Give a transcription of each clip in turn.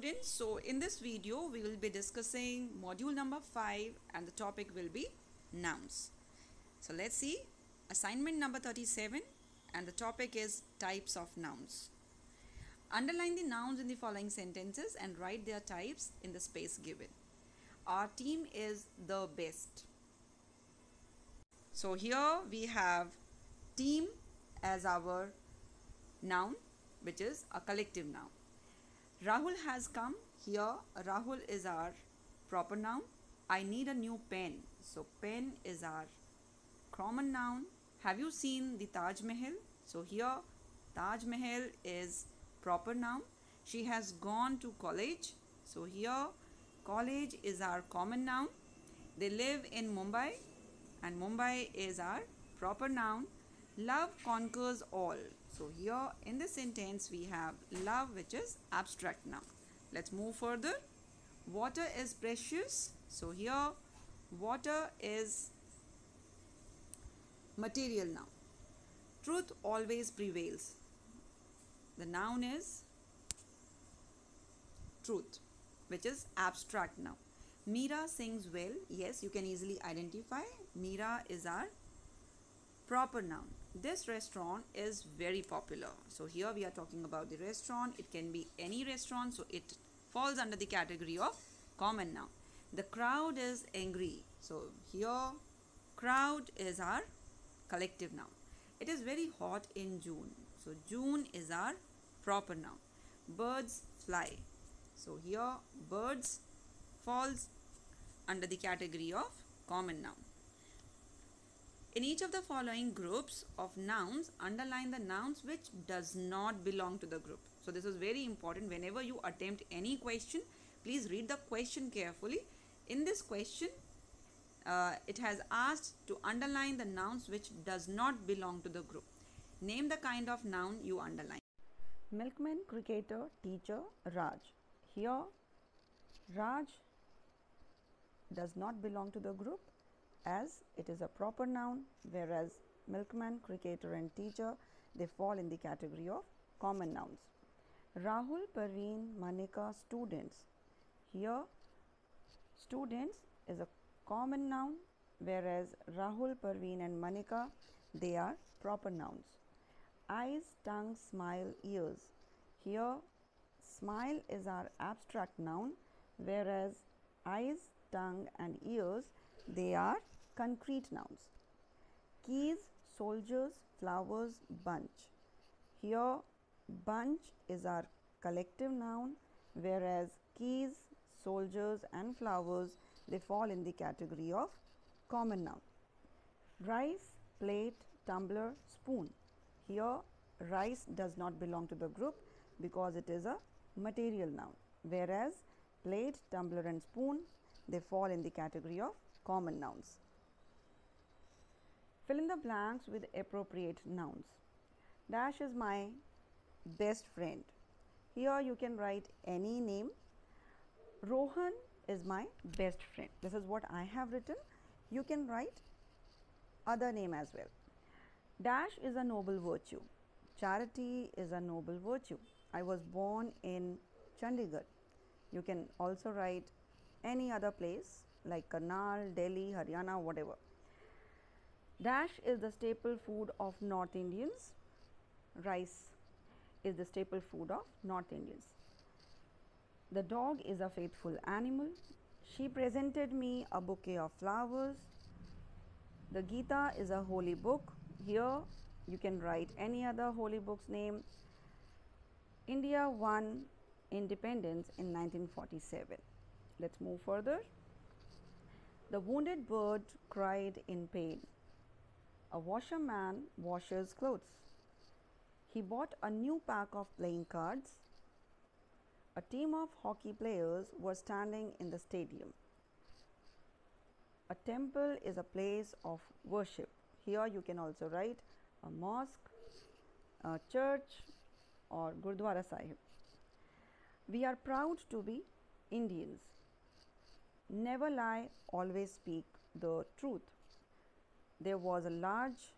students, so in this video we will be discussing module number 5 and the topic will be nouns. So let's see assignment number 37 and the topic is types of nouns. Underline the nouns in the following sentences and write their types in the space given. Our team is the best. So here we have team as our noun, which is a collective noun. Rahul has come. Here Rahul is our proper noun. I need a new pen. So pen is our common noun. Have you seen the Taj Mahal? So here Taj Mahal is proper noun. She has gone to college. So here college is our common noun. They live in Mumbai and Mumbai is our proper noun. Love conquers all. So here in this sentence we have love, which is abstract noun. Let's move further. Water is precious. So here water is material noun. Truth always prevails. The noun is truth, which is abstract noun. Meera sings well. Yes, you can easily identify. Meera is our proper noun. This restaurant is very popular. So here we are talking about the restaurant. It can be any restaurant, so it falls under the category of common noun. The crowd is angry. So here crowd is our collective noun. It is very hot in June. So June is our proper noun. Birds fly. So here birds falls under the category of common noun. In each of the following groups of nouns, underline the nouns which does not belong to the group. So this is very important. Whenever you attempt any question, please read the question carefully. In this question, it has asked to underline the nouns which does not belong to the group. Name the kind of noun you underline. Milkman, cricketer, teacher, Raj. Here, Raj does not belong to the group, as it is a proper noun, whereas milkman, cricketer and teacher, they fall in the category of common nouns. Rahul, Parveen, Manika, students. Here students is a common noun, whereas Rahul, Parveen and Manika, they are proper nouns. Eyes, tongue, smile, ears. Here smile is our abstract noun, whereas eyes, tongue and ears, they are concrete nouns. Keys, soldiers, flowers, bunch. Here bunch is our collective noun, whereas keys, soldiers and flowers, they fall in the category of common noun. Rice, plate, tumbler, spoon. Here rice does not belong to the group because it is a material noun, whereas plate, tumbler and spoon, they fall in the category of common nouns. Fill in the blanks with appropriate nouns. Dash is my best friend. Here you can write any name. Rohan is my best friend. This is what I have written. You can write other name as well. Dash is a noble virtue. Charity is a noble virtue. I was born in Chandigarh. You can also write any other place like Karnal, Delhi, Haryana, whatever. Dash is the staple food of North Indians. Rice is the staple food of North Indians. The dog is a faithful animal. She presented me a bouquet of flowers. The Gita is a holy book. Here you can write any other holy book's name. India won independence in 1947. Let's move further. The wounded bird cried in pain. A washerman washes clothes. He bought a new pack of playing cards. A team of hockey players were standing in the stadium. A temple is a place of worship. Here you can also write a mosque, a church or Gurdwara Sahib. We are proud to be Indians. Never lie, always speak the truth. There was a large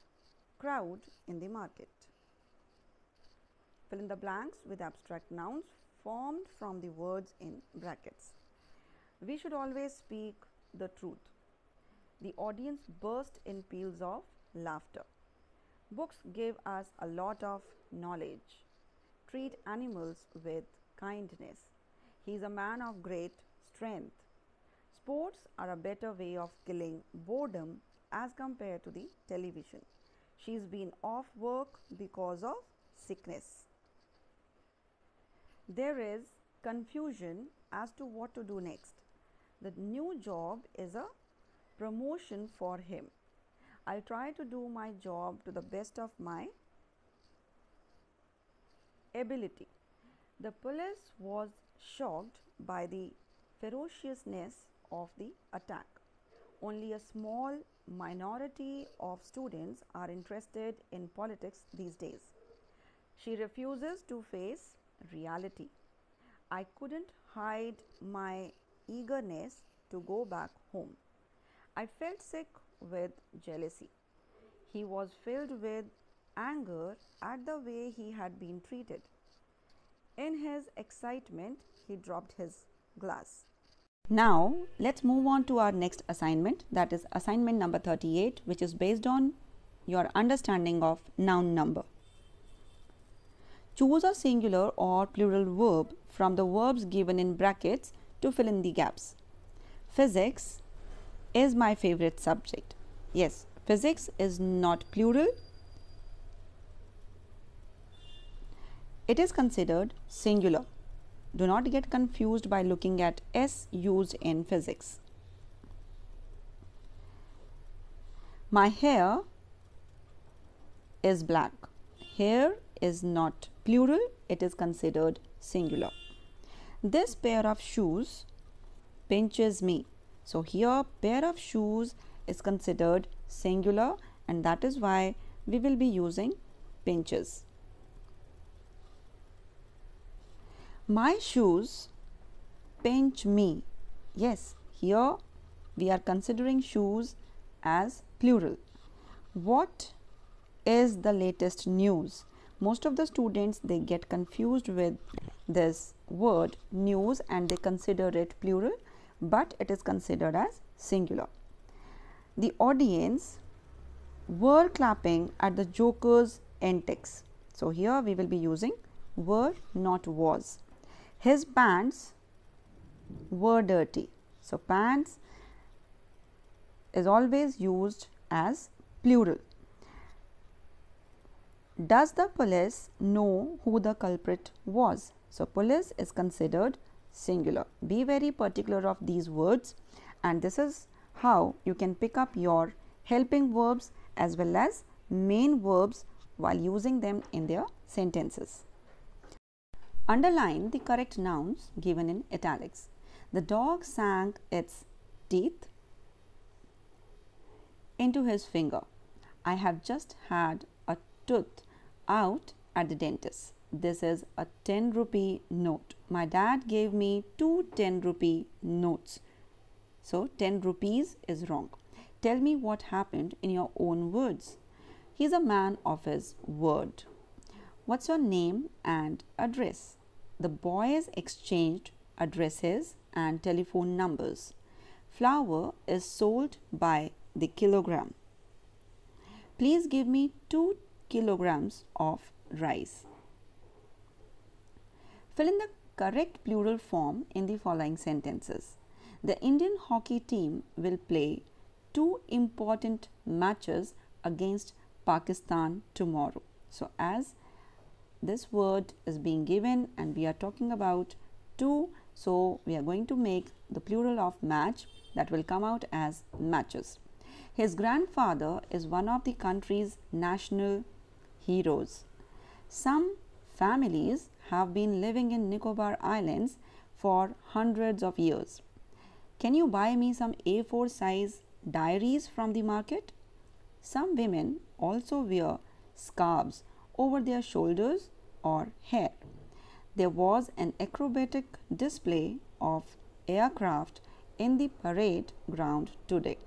crowd in the market. Fill in the blanks with abstract nouns formed from the words in brackets. We should always speak the truth. The audience burst in peals of laughter. Books give us a lot of knowledge. Treat animals with kindness. He is a man of great strength. Sports are a better way of killing boredom as compared to the television. She's been off work because of sickness. There is confusion as to what to do next. The new job is a promotion for him. I'll try to do my job to the best of my ability. The police was shocked by the ferociousness of the attack. Only a small minority of students are interested in politics these days. She refuses to face reality. I couldn't hide my eagerness to go back home. I felt sick with jealousy. He was filled with anger at the way he had been treated. In his excitement, he dropped his glass. Now, let's move on to our next assignment, that is assignment number 38, which is based on your understanding of noun number. Choose a singular or plural verb from the verbs given in brackets to fill in the gaps. Physics is my favorite subject. Yes, physics is not plural. It is considered singular. Do not get confused by looking at S used in physics. My hair is black. Hair is not plural. It is considered singular. This pair of shoes pinches me. So here pair of shoes is considered singular, and that is why we will be using pinches. My shoes pinch me. Yes, here we are considering shoes as plural. What is the latest news? Most of the students, they get confused with this word news and they consider it plural, but it is considered as singular. The audience were clapping at the joker's antics. So here we will be using were, not was. His pants were dirty. So pants is always used as plural. Does the police know who the culprit was? So police is considered singular. Be very particular of these words, and this is how you can pick up your helping verbs as well as main verbs while using them in their sentences. Underline the correct nouns given in italics. The dog sank its teeth into his finger. I have just had a tooth out at the dentist. This is a 10 rupee note. My dad gave me 2 10 rupee notes. So 10 rupees is wrong. Tell me what happened in your own words. He is a man of his word. What's your name and address? The boys exchanged addresses and telephone numbers. Flour is sold by the kilogram. Please give me 2 kilograms of rice. Fill in the correct plural form in the following sentences. The Indian hockey team will play 2 important matches against Pakistan tomorrow. So as this word is being given and we are talking about 2, so we are going to make the plural of match, that will come out as matches. His grandfather is one of the country's national heroes. Some families have been living in Nicobar Islands for hundreds of years. Can you buy me some A4 size diaries from the market? Some women also wear scarves over their shoulders or hair. There was an acrobatic display of aircraft in the parade ground today.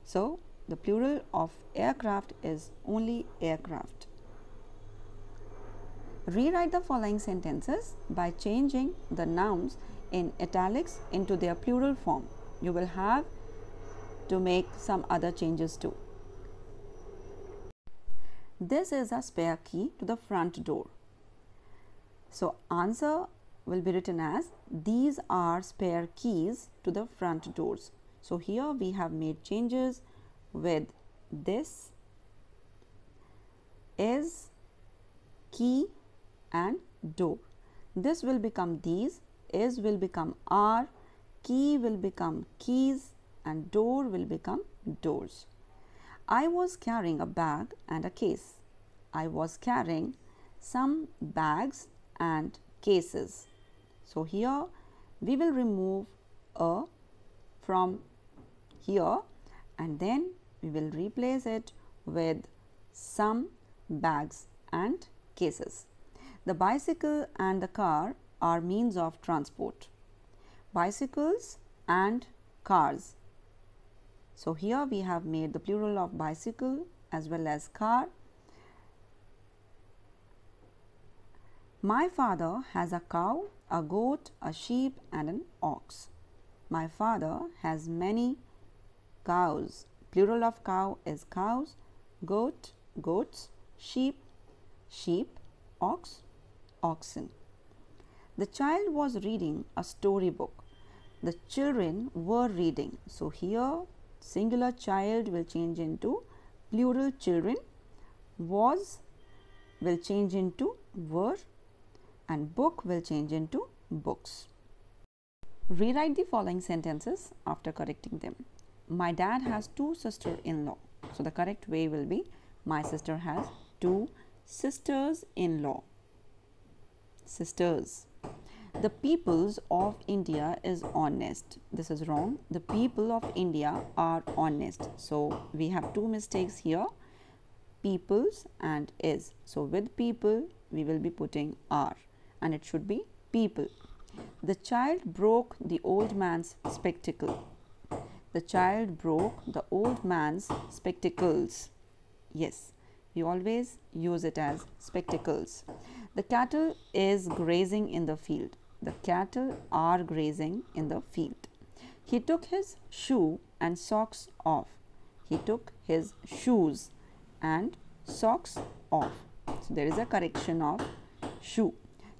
So the plural of aircraft is only aircraft. Rewrite the following sentences by changing the nouns in italics into their plural form. You will have to make some other changes too. This is a spare key to the front door. So answer will be written as these are spare keys to the front doors. So here we have made changes with this is key and door. This will become these, is will become are, key will become keys and door will become doors. I was carrying a bag and a case. I was carrying some bags and cases. So here we will remove a from here and then we will replace it with some bags and cases. The bicycle and the car are means of transport. Bicycles and cars. So here we have made the plural of bicycle as well as car. My father has a cow, a goat, a sheep and an ox. My father has many cows. Plural of cow is cows, goat, goats, sheep, sheep, ox, oxen. The child was reading a storybook. The children were reading. So here singular child will change into plural children, was will change into were and book will change into books. Rewrite the following sentences after correcting them. My dad has two sisters-in-law. So the correct way will be my sister has two sisters-in-law. Sisters. The peoples of India is honest. This is wrong. The people of India are honest. So we have two mistakes here. Peoples and is. So with people we will be putting are and it should be people. The child broke the old man's spectacle. The child broke the old man's spectacles. Yes, we always use it as spectacles. The cattle is grazing in the field. The cattle are grazing in the field. He took his shoe and socks off. He took his shoes and socks off. So there is a correction of shoe.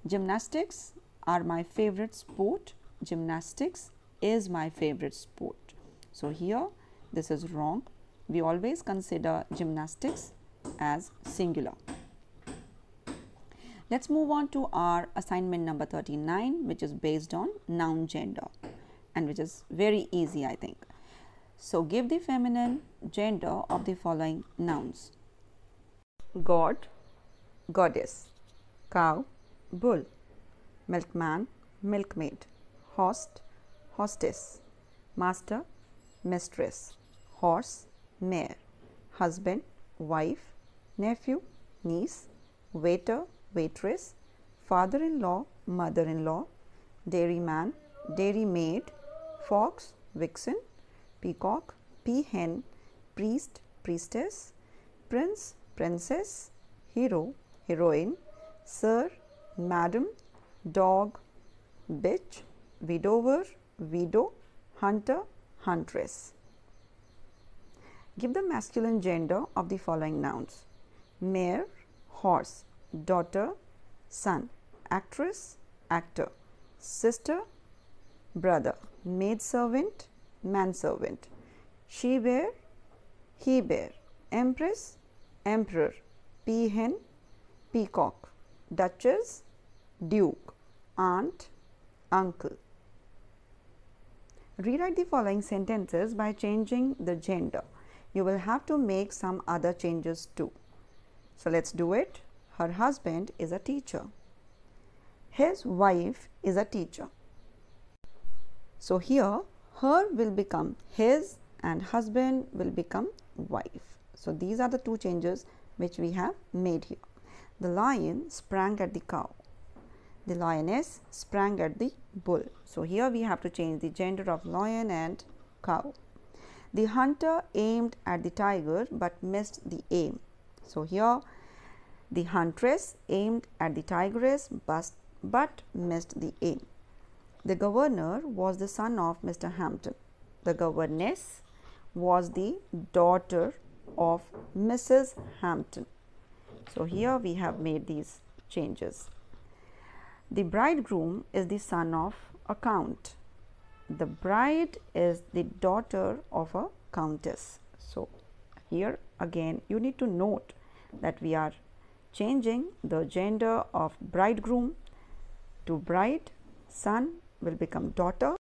Gymnastics are my favorite sport. Gymnastics is my favorite sport. So here this is wrong. We always consider gymnastics as singular. Let's move on to our assignment number 39, which is based on noun gender and which is very easy, I think. So give the feminine gender of the following nouns. God, goddess, cow, bull, milkman, milkmaid, host, hostess, master, mistress, horse, mare, husband, wife, nephew, niece, waiter, waitress, father-in-law, mother-in-law, dairyman, dairymaid, fox, vixen, peacock, peahen, priest, priestess, prince, princess, hero, heroine, sir, madam, dog, bitch, widower, widow, hunter, huntress. Give the masculine gender of the following nouns. Mare, horse, daughter, son, actress, actor, sister, brother, maidservant, manservant, she-bear, he-bear, empress, emperor, peahen, peacock, duchess, duke, aunt, uncle. Rewrite the following sentences by changing the gender. You will have to make some other changes too. So let's do it. Her husband is a teacher. His wife is a teacher. So here her will become his and husband will become wife. So these are the two changes which we have made here. The lion sprang at the cow. The lioness sprang at the bull. So here we have to change the gender of lion and cow. The hunter aimed at the tiger but missed the aim. So here The huntress aimed at the tigress but missed the aim. The governor was the son of Mr. Hampton. The governess was the daughter of Mrs. Hampton. So here we have made these changes. The bridegroom is the son of a count. The bride is the daughter of a countess. So here again you need to note that we are changing the gender of bridegroom to bride, son will become daughter,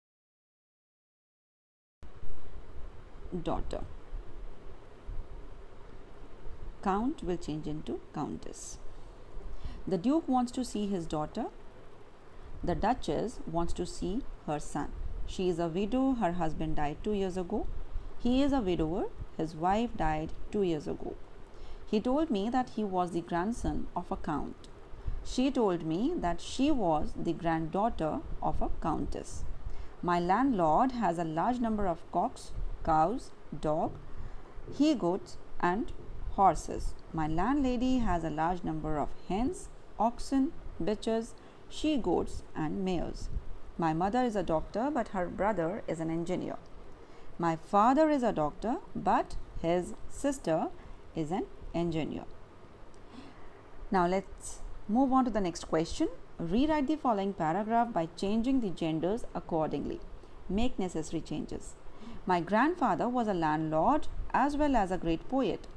count will change into countess. The duke wants to see his daughter. The duchess wants to see her son. She is a widow. Her husband died 2 years ago. He is a widower. His wife died 2 years ago. He told me that he was the grandson of a count. She told me that she was the granddaughter of a countess. My landlord has a large number of cocks, cows, dog, he-goats and horses. My landlady has a large number of hens, oxen, bitches, she-goats and mares. My mother is a doctor, but her brother is an engineer. My father is a doctor, but his sister is an engineer. Now let's move on to the next question. Rewrite the following paragraph by changing the genders accordingly. Make necessary changes. My grandfather was a landlord as well as a great poet.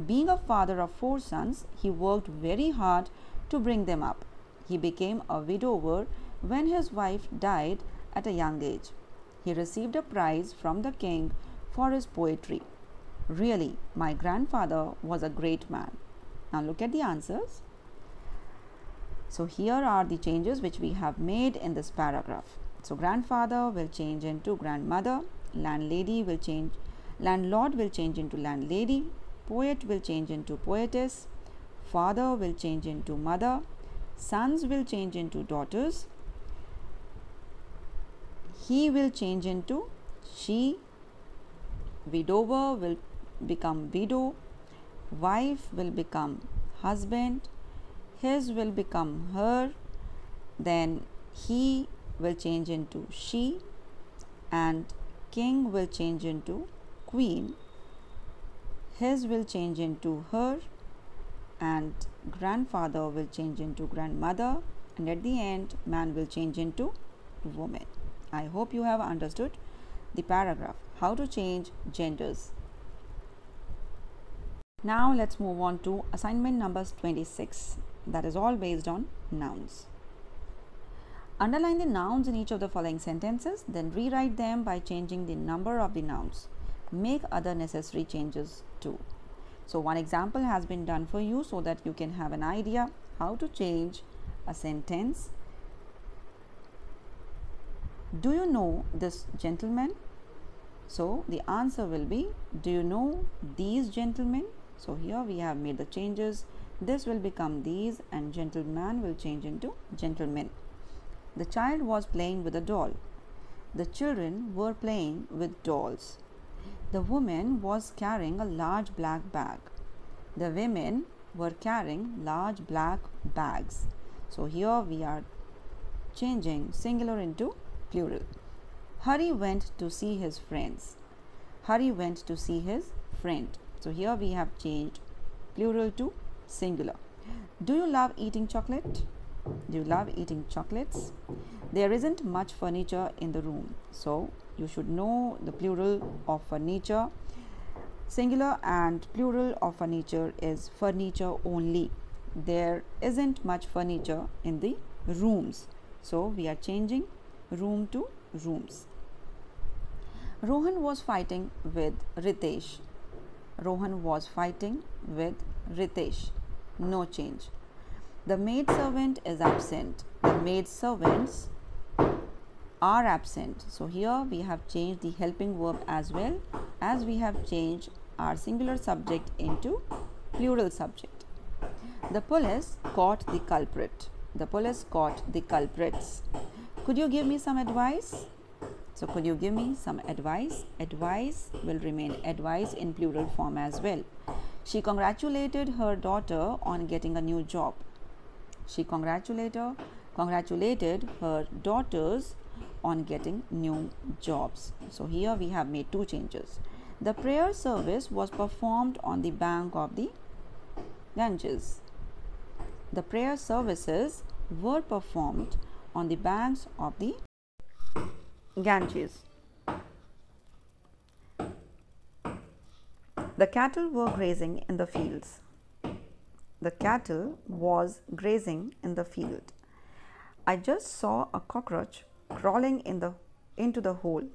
Being a father of 4 sons, he worked very hard to bring them up. He became a widower when his wife died at a young age. He received a prize from the king for his poetry. Really, my grandfather was a great man. Now look at the answers. So here are the changes which we have made in this paragraph. So grandfather will change into grandmother, landlord will change into landlady, poet will change into poetess, father will change into mother, sons will change into daughters, he will change into she, widower will become widow, wife will become husband, his will become her, then he will change into she, and king will change into queen, his will change into her, and grandfather will change into grandmother, and at the end man will change into woman. I hope you have understood the paragraph, how to change genders. Now let's move on to assignment number 26, that is all based on nouns. Underline the nouns in each of the following sentences, then rewrite them by changing the number of the nouns. Make other necessary changes too. So one example has been done for you so that you can have an idea how to change a sentence. Do you know this gentleman? So the answer will be, do you know these gentlemen? So here we have made the changes. This will become these and gentleman will change into gentlemen. The child was playing with a doll. The children were playing with dolls. The woman was carrying a large black bag. The women were carrying large black bags. So here we are changing singular into plural. Hari went to see his friends. Hari went to see his friend. So here we have changed plural to singular. Do you love eating chocolate? Do you love eating chocolates? There isn't much furniture in the room. So you should know the plural of furniture. Singular and plural of furniture is furniture only. There isn't much furniture in the rooms. So we are changing room to rooms. Rohan was fighting with Ritesh. Rohan was fighting with Ritesh. No change. The maid servant is absent. The maid servants are absent. So here we have changed the helping verb as well as we have changed our singular subject into plural subject. The police caught the culprit. The police caught the culprits. Could you give me some advice? So could you give me some advice? Advice will remain advice in plural form as well. She congratulated her daughter on getting a new job. She congratulated her daughters on getting new jobs. So here we have made two changes. The prayer service was performed on the bank of the Ganges. The prayer services were performed on the banks of the Ganges. The cattle were grazing in the fields. The cattle was grazing in the field. I just saw a cockroach crawling into the hole.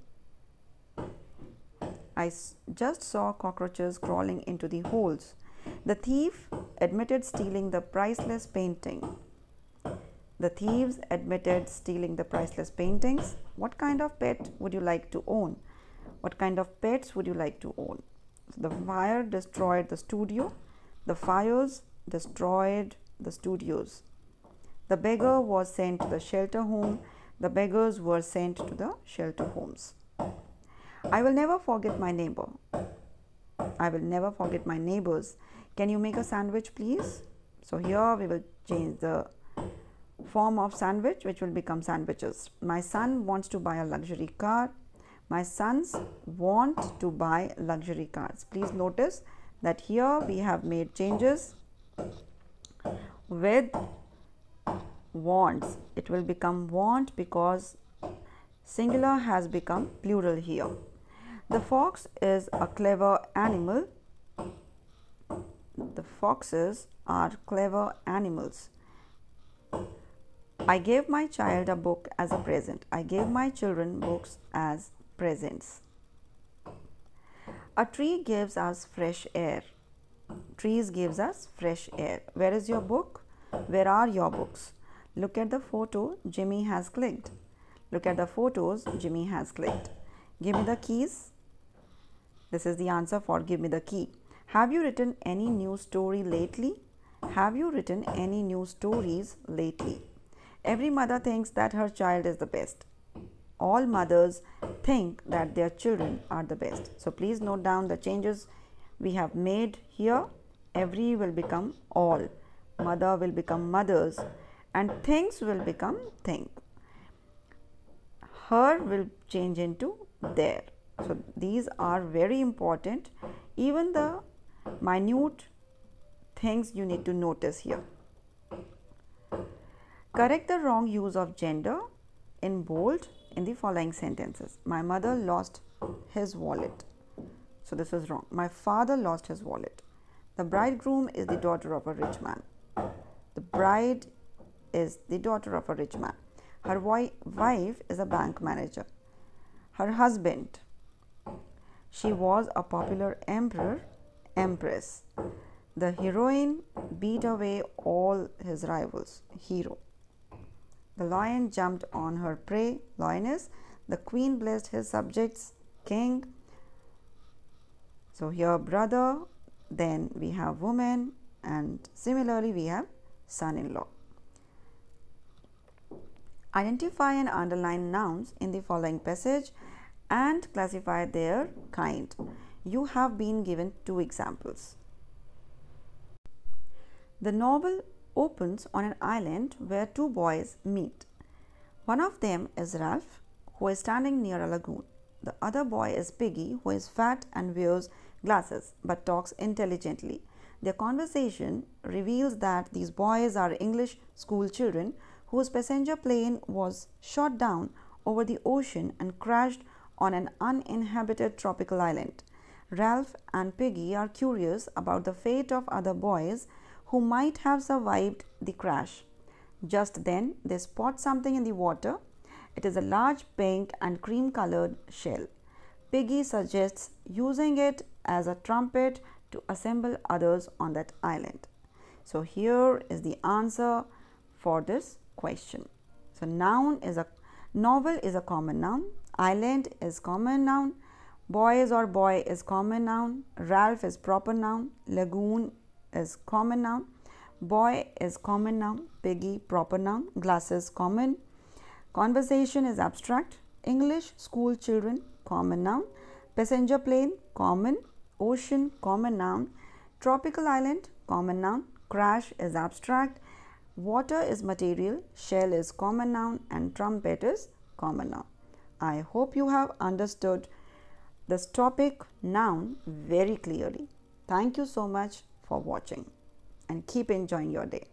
I just saw cockroaches crawling into the holes. The thief admitted stealing the priceless painting. The thieves admitted stealing the priceless paintings. What kind of pet would you like to own? What kind of pets would you like to own? So the fire destroyed the studio. The fires destroyed the studios. The beggar was sent to the shelter home. The beggars were sent to the shelter homes. I will never forget my neighbor. I will never forget my neighbors. Can you make a sandwich, please? So here we will change the form of sandwich, which will become sandwiches. My son wants to buy a luxury car. My sons want to buy luxury cars. Please notice that here we have made changes with wants. It will become want because singular has become plural here. The fox is a clever animal. The foxes are clever animals. I gave my child a book as a present. I gave my children books as presents. A tree gives us fresh air. Trees gives us fresh air. Where is your book? Where are your books? Look at the photo Jimmy has clicked. Look at the photos Jimmy has clicked. Give me the keys. This is the answer for give me the key. Have you written any new story lately? Have you written any new stories lately? Every mother thinks that her child is the best. All mothers think that their children are the best. So please note down the changes we have made here. Every will become all. Mother will become mothers and things will become think. Her will change into their. So these are very important. Even the minute things you need to notice here. Correct the wrong use of gender in bold in the following sentences. My mother lost his wallet. So this is wrong. My father lost his wallet. The bridegroom is the daughter of a rich man. The bride is the daughter of a rich man. Her wife is a bank manager. Her husband, she was a popular empress. The heroine beat away all his rivals. Hero. The lion jumped on her prey. Lioness. The queen blessed his subjects. King. So here brother, then we have woman, and similarly we have son-in-law. Identify and underline nouns in the following passage and classify their kind. You have been given two examples. The novel opens on an island where two boys meet. One of them is Ralph, who is standing near a lagoon. The other boy is Piggy, who is fat and wears glasses but talks intelligently. Their conversation reveals that these boys are English school children whose passenger plane was shot down over the ocean and crashed on an uninhabited tropical island. Ralph and Piggy are curious about the fate of other boys who might have survived the crash. Just then, they spot something in the water. It is a large pink and cream colored shell. Piggy suggests using it as a trumpet to assemble others on that island. So here is the answer for this question. So noun is a novel is a common noun, island is common noun, boys or boy is common noun, Ralph is proper noun, lagoon is common noun, boy is common noun, Piggy proper noun, glasses common, conversation is abstract, English school children common noun, passenger plane common, ocean common noun, Tropical island, common noun. Crash is abstract. Water is material. Shell is common noun. And trumpet is common noun. I hope you have understood this topic, noun, very clearly. Thank you so much for watching and keep enjoying your day.